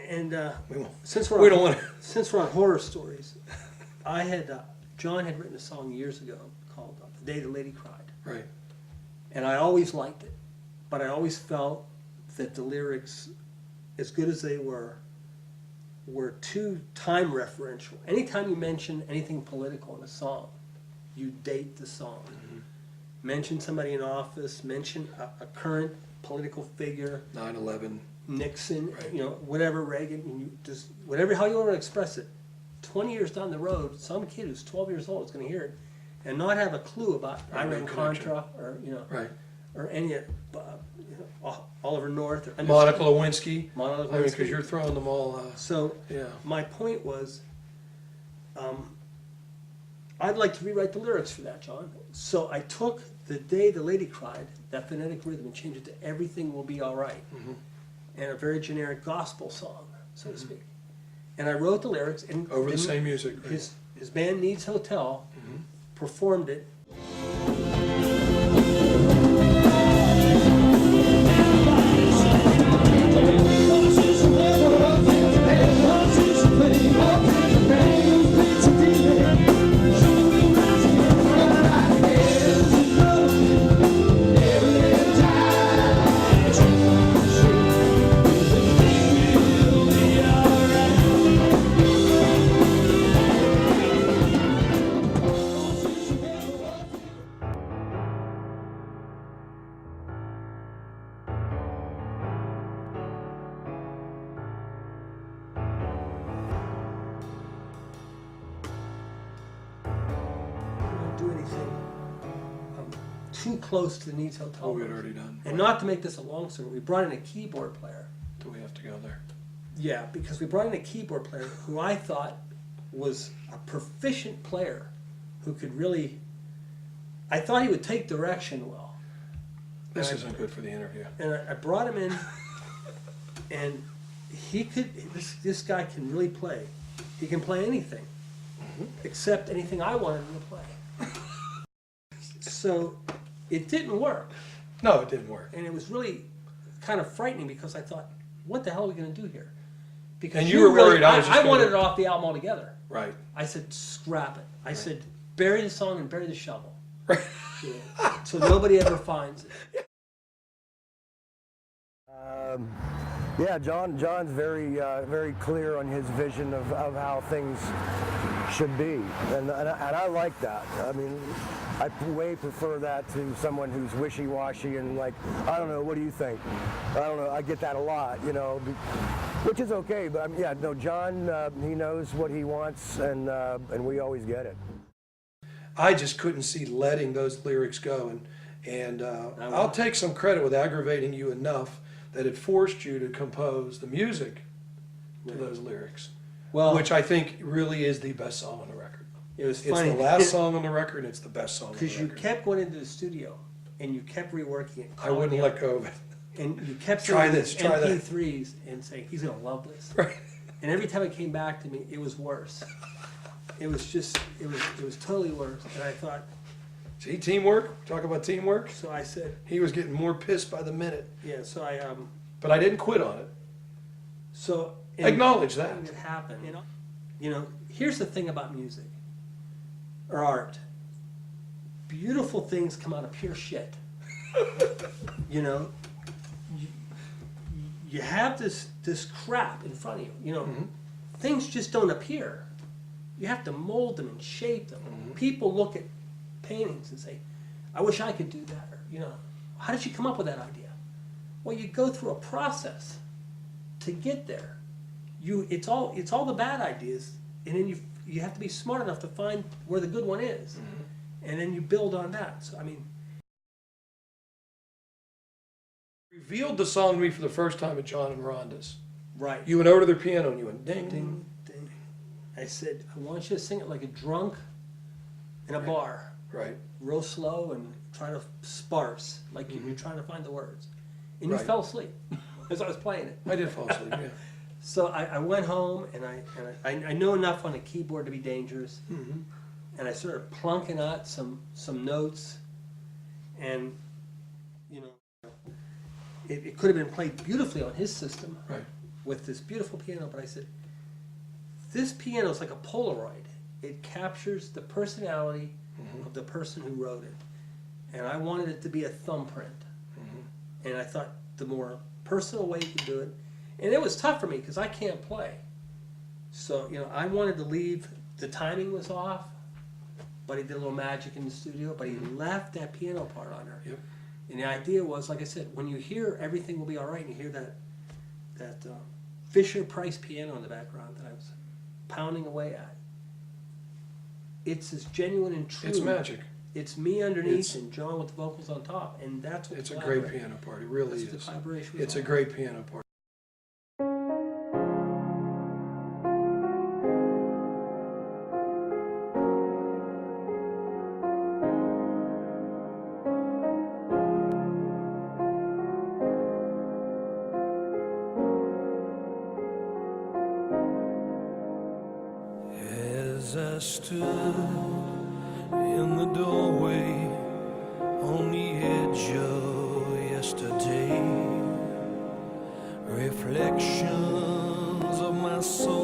And we don't want to. since we're on horror stories, John had written a song years ago called "The Day the Lady Cried," Right. and I always liked it, but I always felt that the lyrics, as good as they were too time referential. Anytime you mention anything political in a song, you date the song. Mm-hmm. Mention somebody in office, mention a current political figure, 9/11. Nixon, Right. whatever, Reagan, and you just, whatever, how you want to express it. 20 years down the road, some kid who's 12 years old is going to hear it and not have a clue about Right, no Iran-Contra or, Right. or any Oliver North or Monica Lewinsky. Monica I mean, Lewinsky. because you're throwing them all. So Yeah. my point was, I'd like to rewrite the lyrics for that, John. So I took "The Day the Lady Cried," that phonetic rhythm, and changed it to "Everything Will Be All Right," and a very generic gospel song, so to speak. And I wrote the lyrics, and Over the same music. Right. his band Needs Hotel performed it. Do anything too close to the Needs Hotel. What we had already done. And not to make this a long story, we brought in a keyboard player. Do we have to go there? Yeah, because we brought in a keyboard player who I thought was a proficient player who could really, I thought he would take direction well. This isn't good for the interview. And I brought him in, and he could, this guy can really play. He can play anything, except anything I wanted him to play. So it didn't work. No, it didn't work. And it was really kind of frightening because I thought, what the hell are we going to do here? Because And you were worried I was just I gonna- wanted it off the album altogether. Right. I said, scrap it. I said, bury the song and bury the shovel. Right. So nobody ever finds it. Yeah, John's very clear on his vision of how things should be, and I like that. I mean, I way prefer that to someone who's wishy-washy and like, I don't know, what do you think? I don't know, I get that a lot, which is okay, but yeah, no, John, he knows what he wants, and we always get it. I just couldn't see letting those lyrics go, and I'll take some credit with aggravating you enough that it forced you to compose the music to those lyrics, which I think really is the best song on the record. It was funny. It's the last song on the record, and it's the best song on the Because record. you kept going into the studio and you kept reworking it. I wouldn't let go of it. And you kept Try sending this, try that. MP3s and saying, he's going to love this. Right. And every time it came back to me, it was worse. It was just, it was totally worse. And I thought, See, teamwork, talk about teamwork. so I said, He was getting more pissed by the minute, yeah, so but I didn't quit on it. so. Acknowledge that. It happened, here's the thing about music or art. Beautiful things come out of pure shit. You have this crap in front of you. Things just don't appear. You have to mold them and shape them. People look at paintings and say, I wish I could do that. Or, how did you come up with that idea? Well, you go through a process to get there. It's all the bad ideas, and then you have to be smart enough to find where the good one is, and then you build on that. So I mean, Revealed the song to me for the first time at John and Rhonda's. right. You went over to their piano and you went ding, Ding, ding. I said, I want you to sing it like a drunk in a bar, Right. real slow and try to sparse, like you're trying to find the words. And you Right. fell asleep as I was playing it. I did fall asleep, yeah. So I went home and I know enough on a keyboard to be dangerous, and I started plunking out some notes, and it could have been played beautifully on his system, Right. with this beautiful piano, but I said, this piano is like a Polaroid. It captures the personality of the person who wrote it. And I wanted it to be a thumbprint. And I thought the more personal way you could do it, and it was tough for me because I can't play. So, you know, I wanted to leave, the timing was off, but he did a little magic in the studio, but he left that piano part on there. Yep. And the idea was, like I said, when you hear Everything Will Be All Right, and you hear that Fisher-Price piano in the background that I was pounding away at, it's as genuine and true. It's magic. It's me underneath and John with the vocals on top, and that's what It's a great piano part. It really is. The collaboration was It's a all great piano part. As I stood in the doorway on the edge of yesterday, reflections of my soul